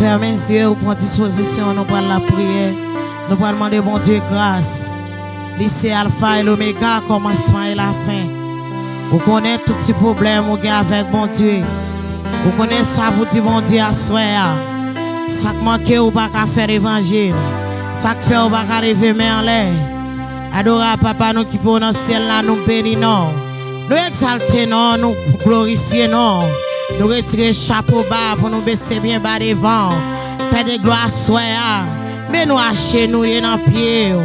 ferme les yeux, prend disposition, nous prenons la prière. Nous allons demander bon Dieu grâce. Lycée Alpha et l'Oméga, commencement et la fin. Vous connaissez tous les problèmes avec bon Dieu. Vous connaissez ça, vous dites bon Dieu à soi. Ça qui manque, ou pas qu'à faire l'évangile. Ça qui fait, ou pas qu'à lever main en l'air. Adorable Papa, nous qui pour dans le ciel là, nous bénissons. Nous exaltons, nous glorifions. Nous retirons chapeau bas pour nous baisser bien bas devant. Père de gloire, sois. Mais nous achenouillons dans le pied.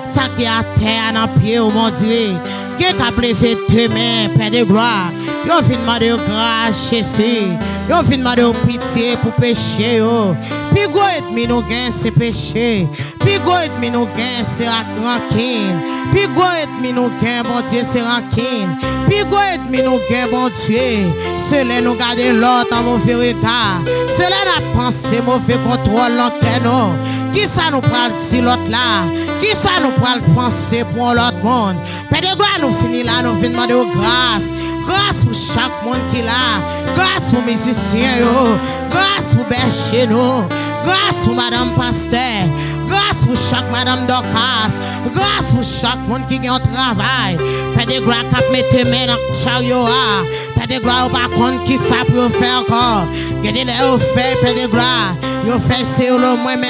Ça qui est à terre dans le pied, mon Dieu. Qui a levé tes mains, Père de gloire. Yo fin demander grâce, Jésus. Yo fin demander pitié pour pécher. Puis go et mi nous gain c'est péché. Puis go et mi nous gain c'est rancune. Puis go et mi nous gain, bon Dieu, c'est rancune. Puis go et mi nous gain, bon Dieu. C'est là nous garder l'autre en mauvais regard. C'est là la pensée mauvais contrôle l'enquête. Qui ça nous parle si l'autre là? Qui ça nous parle penser pour l'autre monde? Père de gloire, nous finissons là, nous venons demander grâce. Grâce pour chaque monde qui est là. Grâce pour musiciens, grâce pour berger nous. Grâce pour Madame Pasteur. Grâce pour chaque Madame Dorcas. Grâce pour chaque monde qui a un travail. Père de gloire, qui met tes mains dans le chariot. Père de gloire, par contre, qui ça pour faire encore? Regardez-les, vous faites, Père de gloire. Vous faites, c'est moi-même,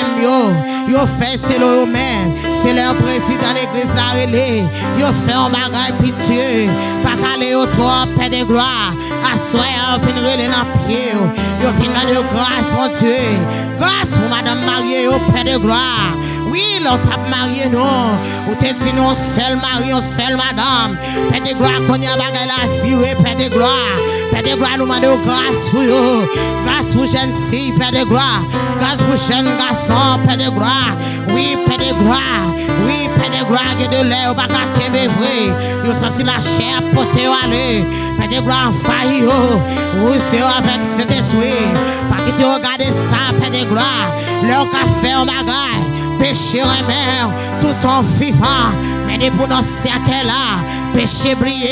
vous faites, c'est vous-même. C'est leur président de l'église la relais. Vous faites un bagage pitié. Pas qu'aller au toit, Père de gloire. À soi, vous venez relais dans le pied. Vous venez demander grâce, mon Dieu. Grâce pour Madame Marie, Père de gloire. Oui, l'on t'a marié, non. Ou t'es dit non, seul mari, seul madame. Père de gloire, qu'on y a bagay la vie, oui, Père de gloire. Père de gloire, nous demandons grâce pour vous. Grâce pour jeune fille, Père de gloire. Grâce pour jeune garçon, Père de gloire. Oui, Père de gloire. Oui, Père de gloire, que de l'air, ou pas qu'à t'aimer vrai. Vous senti la chair pour te aller. Père de gloire, failli, oui, c'est avec cet esprit. Pas que tu regardes ça, Père de gloire. Leur café, on bagaille. Péché remet, tout son vivant, mais depuis nos siècles là, péché brillé,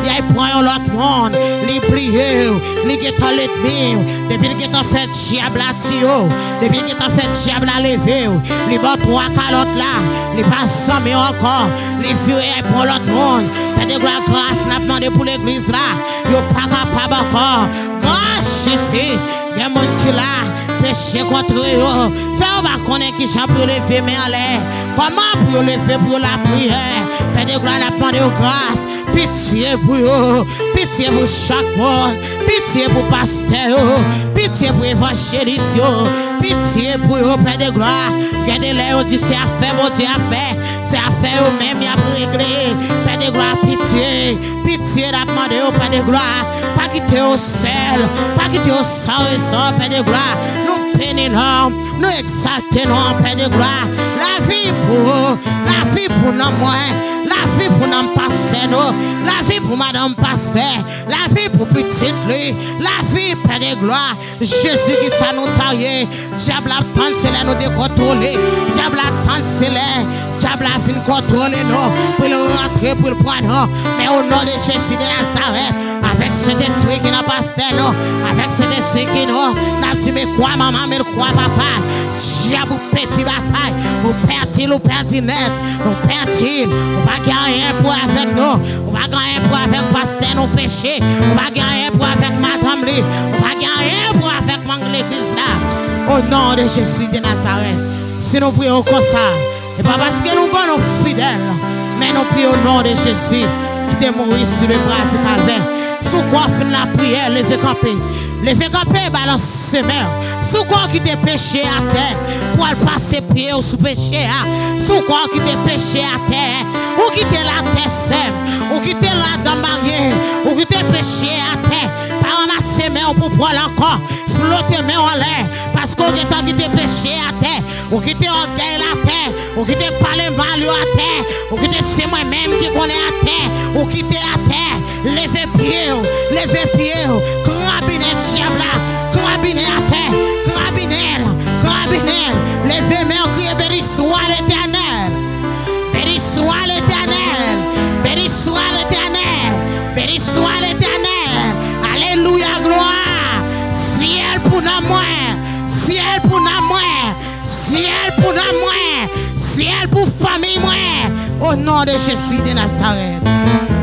il y a point l'autre monde, il brillé, il est en l'ennemi, depuis qu'il a fait diable à tio, depuis qu'il a fait diable à lever, il bat trois calottes là, il passe sans mais encore, il fuit pour l'autre monde, Père de gloire, grâce, n'a demandé pour l'église là, il n'est pas capable encore, grâce, Jésus, il y a un monde qui là, péché contre eux, faire pas connaître qui j'ai pour lever mais en l'air. Comment pour lever pour la prière? Père de gloire, n'a demandé grâce. Pitié pour eux. Pitié pour chaque monde. Pitié pour pasteur. Pitié pour évangéliste. Pitié pour eux, Père de gloire. Regardez-les, on dit c'est affaire, mon Dieu, affaire. C'est affaire eux-mêmes, il y a pour régler. Père de gloire, pitié. Pitié, n'a demandé au Père de gloire. Pas quitter au sel. Pas quitter au sang et sang, Père de gloire. Nous pénilons. Nous exaltons, Père de gloire, la vie pour nous moyens, la vie pour nous pasteur, la vie pour Madame Pasteur, la vie pour petite lui, la vie, Père de gloire, Jésus qui ça nous taille, diable attend c'est là nous décontrôler, diable attend c'est là, diable a fin contrôler nous, pour le rentrer, pour le prendre, mais au nom de Jésus de Nazareth, avec cet esprit qui n'a pas nous, avec cet esprit qui nous, n'a dit mais quoi maman, mais quoi papa, diable petit bataille, ou perdit net, ou perdit, on va gagner pour avec nous, on va gagner pour avec pasteur nos péchés, on va gagner pour avec madame lui, on va gagner pour avec l'église là, au nom de Jésus de Nazareth. Si nous prions comme ça, et pas parce que nous sommes fidèles, mais nous prions au nom de Jésus qui est mort sur le bras du calvaire. Sous quoi fin la prière, levez camper. Levez camper, balance ses mains. Sous quoi qui te péché à terre, pour aller passer pied sous péché. Sous quoi qui te péché à terre, ou qui te la terre sème, ou qui te la dans marié, ou qui te péché à terre. Par en a ses mains pour prendre encore, flotter mains en l'air, parce qu'on est qui te péché à terre, ou qui te orgueil à terre, ou qui te parle mal à terre, ou qui te c'est moi-même qui connaît à terre, ou qui te à terre. Levez pied, carabiner diable, carabiner à terre, carabiner, levez main, criez béni soit l'Éternel, béni soit l'Éternel, béni soit l'Éternel, béni soit l'Éternel, alléluia, gloire, ciel pour nous, ciel pour nous. ciel pour moi, ciel pour famille moi, au nom de Jésus de Nazareth.